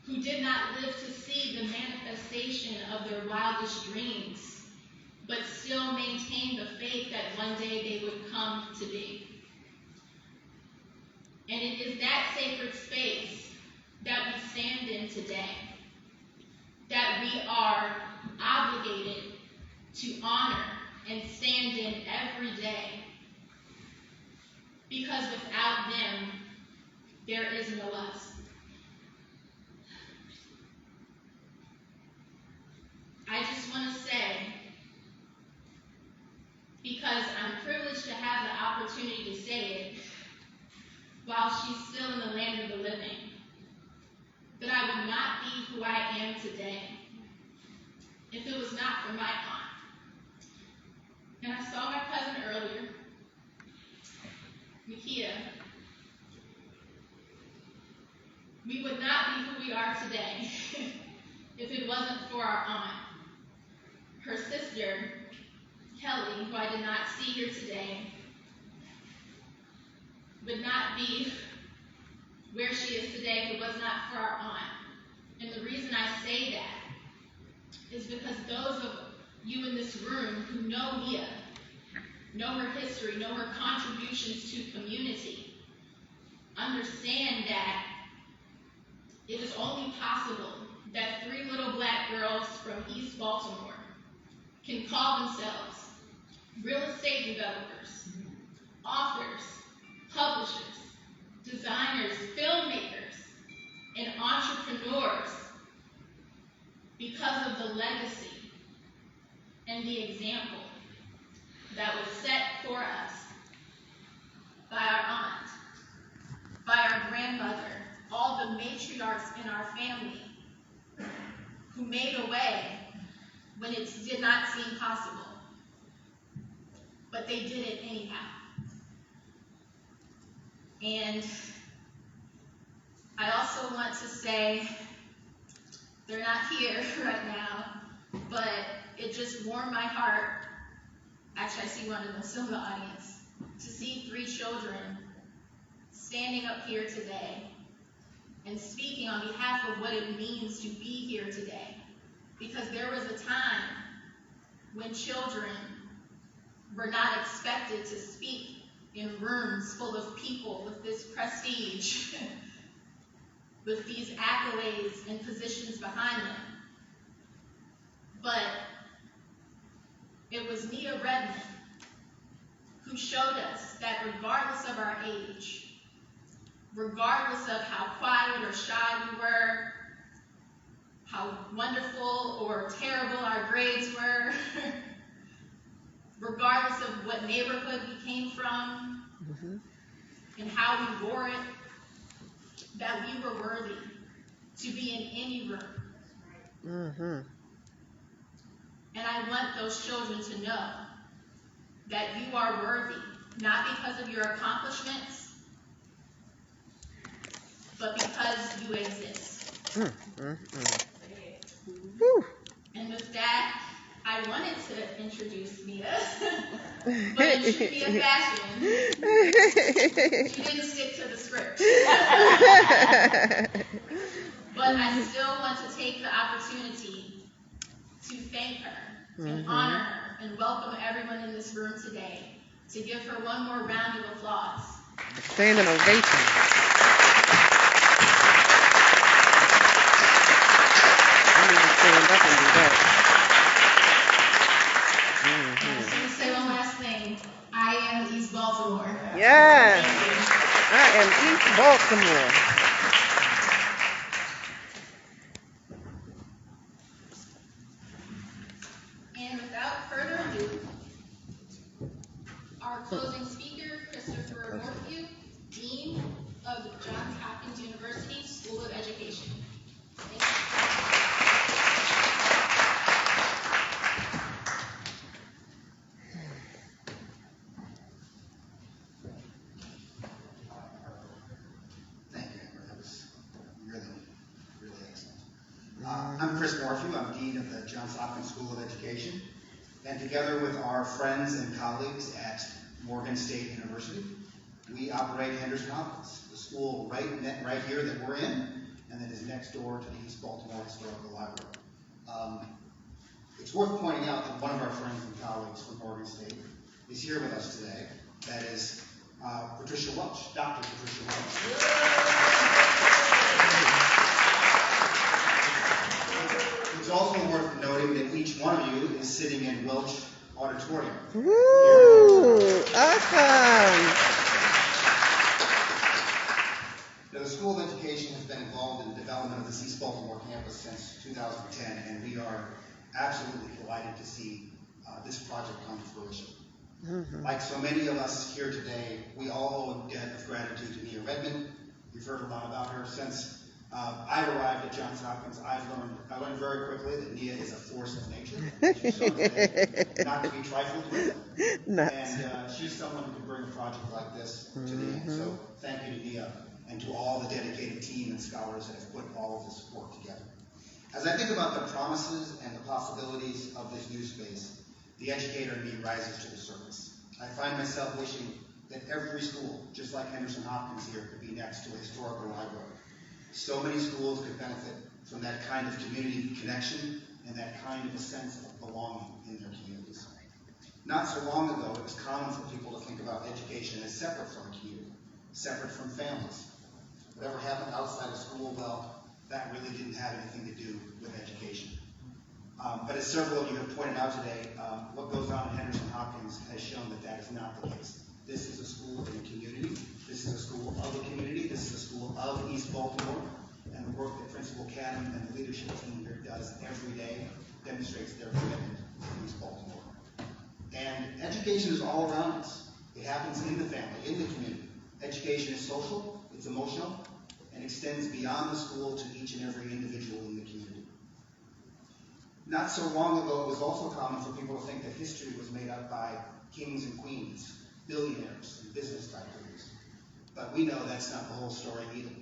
who did not live to see the manifestation of their wildest dreams, but still maintained the faith that one day they would come to be. And it is that sacred space that we stand in today, that we are obligated to honor and stand in every day. Because without them, there is no us. I just want to say, because I'm privileged to have the opportunity to say it while she's still in the land of the living, that I would not be who I am today if it was not for my aunt. And I saw my cousin earlier, Makia. We would not be who we are today if it wasn't for our aunt. Her sister, Kelly, who I did not see here today, would not be where she is today if it was not for our aunt. And the reason I say that is because those of you in this room who know Nia, know her history, know her contributions to community, understand that it is only possible that 3 little black girls from East Baltimore can call themselves real estate developers, authors, publishers, designers, filmmakers, and entrepreneurs because of the legacy and the example that was set for us by our aunt, by our grandmother, all the matriarchs in our family who made a way when it did not seem possible. But they did it anyhow. And I also want to say, they're not here right now, but it just warmed my heart. Actually, I see one of them still in the audience. to see 3 children standing up here today and speaking on behalf of what it means to be here today. Because there was a time when children were not expected to speak in rooms full of people with this prestige, with these accolades and positions behind them. But it was Nia Redmond who showed us that regardless of our age, regardless of how quiet or shy we were, how wonderful or terrible our grades were, regardless of what neighborhood we came from, and how we wore it, that we were worthy to be in any room. And I want those children to know that you are worthy, not because of your accomplishments, but because you exist. And with that, I wanted to introduce Nia, but in true Nia fashion, she didn't stick to the script. But I still want to take the opportunity to thank her and honor her and welcome everyone in this room today, to give her one more round of applause. Standing ovation. I need to stand up and do that. I just want to say one last thing. I am East Baltimore. Yes. I am East Baltimore. And without further ado, our closing speaker, Christopher Northview, Dean of Johns Hopkins University School of Education. Thank you. Thank you, Amber. That was really excellent. I'm Chris Morphew. I'm Dean of the Johns Hopkins School of Education. And together with our friends and colleagues at Morgan State University, we operate Henderson Hopkins, the school right here that we're in, and that is next door to the East Baltimore Historical Library. It's worth pointing out that one of our friends and colleagues from Morgan State is here with us today. That is Patricia Welch, Dr. Patricia Welch. It's also worth noting that each one of you is sitting in Welch Auditorium. Woo! Awesome! Now, the School of Education has been involved in the development of the East Baltimore campus since 2010, and we are absolutely delighted to see this project come to fruition. Like so many of us here today, we all owe a debt of gratitude to Nia Redmond. You've heard a lot about her. Since I arrived at Johns Hopkins, I learned very quickly that Nia is a force of nature, not to be trifled with. And she's someone who can bring a project like this to the end. So thank you to Nia and to all the dedicated team and scholars that have put all of this work together. As I think about the promises and the possibilities of this new space, the educator in me rises to the surface. I find myself wishing that every school, just like Henderson Hopkins here, could be next to a historical library. So many schools could benefit from that kind of community connection and that kind of a sense of belonging in their communities. Not so long ago, it was common for people to think about education as separate from a community, separate from families. Whatever happened outside of school, well, that really didn't have anything to do with education. But as several of you have pointed out today, what goes on at Henderson Hopkins has shown that that is not the case. This is a school in a community. This is a school of a community. This is a school of East Baltimore. And the work that Principal Cadam and the leadership team here does every day demonstrates their commitment to East Baltimore. And education is all around us. It happens in the family, in the community. Education is social, it's emotional, and extends beyond the school to each and every individual in the community. Not so long ago, it was also common for people to think that history was made up by kings and queens, billionaires, and business tycoons. But we know that's not the whole story either.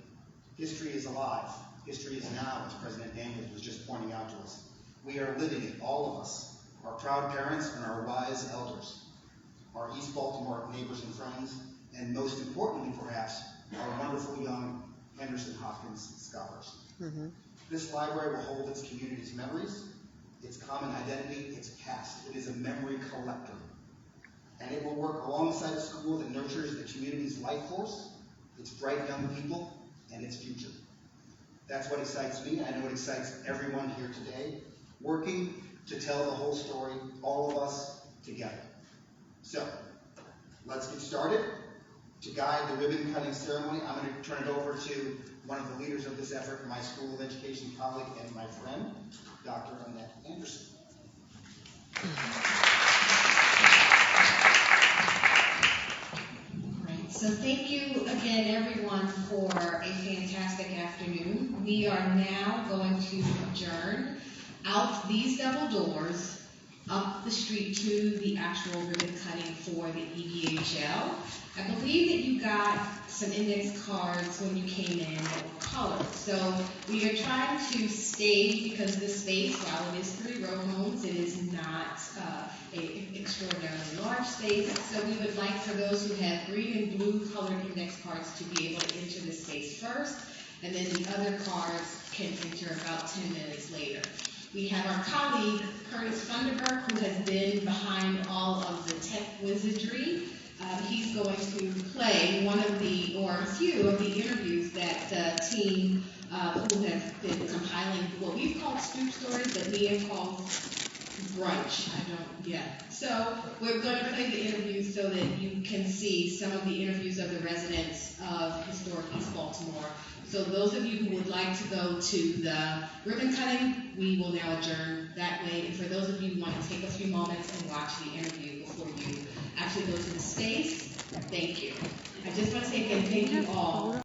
History is alive. History is now, as President Daniels was just pointing out to us. We are living it, all of us, our proud parents and our wise elders. our East Baltimore neighbors and friends, and most importantly, perhaps, our wonderful young Henderson Hopkins scholars. This library will hold its community's memories, its common identity, its past. It is a memory collector. And it will work alongside a school that nurtures the community's life force, its bright young people, and its future. That's what excites me. I know it excites everyone here today, working to tell the whole story, all of us together. So, let's get started. To guide the ribbon cutting ceremony, I'm going to turn it over to one of the leaders of this effort, my School of Education colleague and my friend, Dr. Annette Anderson. Right. So thank you again, everyone, for a fantastic afternoon. We are now going to adjourn out these double doors up the street to the actual ribbon cutting for the EBHL. I believe that you got some index cards when you came in that were colored. So we are trying to stay, because this space, while it is 3-row homes, it is not an extraordinarily large space. So we would like for those who have green and blue colored index cards to be able to enter the space first, and then the other cards can enter about 10 minutes later. We have our colleague, Curtis Funderburk, who has been behind all of the tech wizardry. He's going to play one of the, or a few of the interviews that the team who have been compiling what we've called scoop stories, but Mia calls brunch. So we're going to play the interviews so that you can see some of the interviews of the residents of historic East Baltimore. So those of you who would like to go to the ribbon cutting, we will now adjourn that way. And for those of you who want to take a few moments and watch the interview before you actually go to the space, thank you. I just want to say again, thank you all.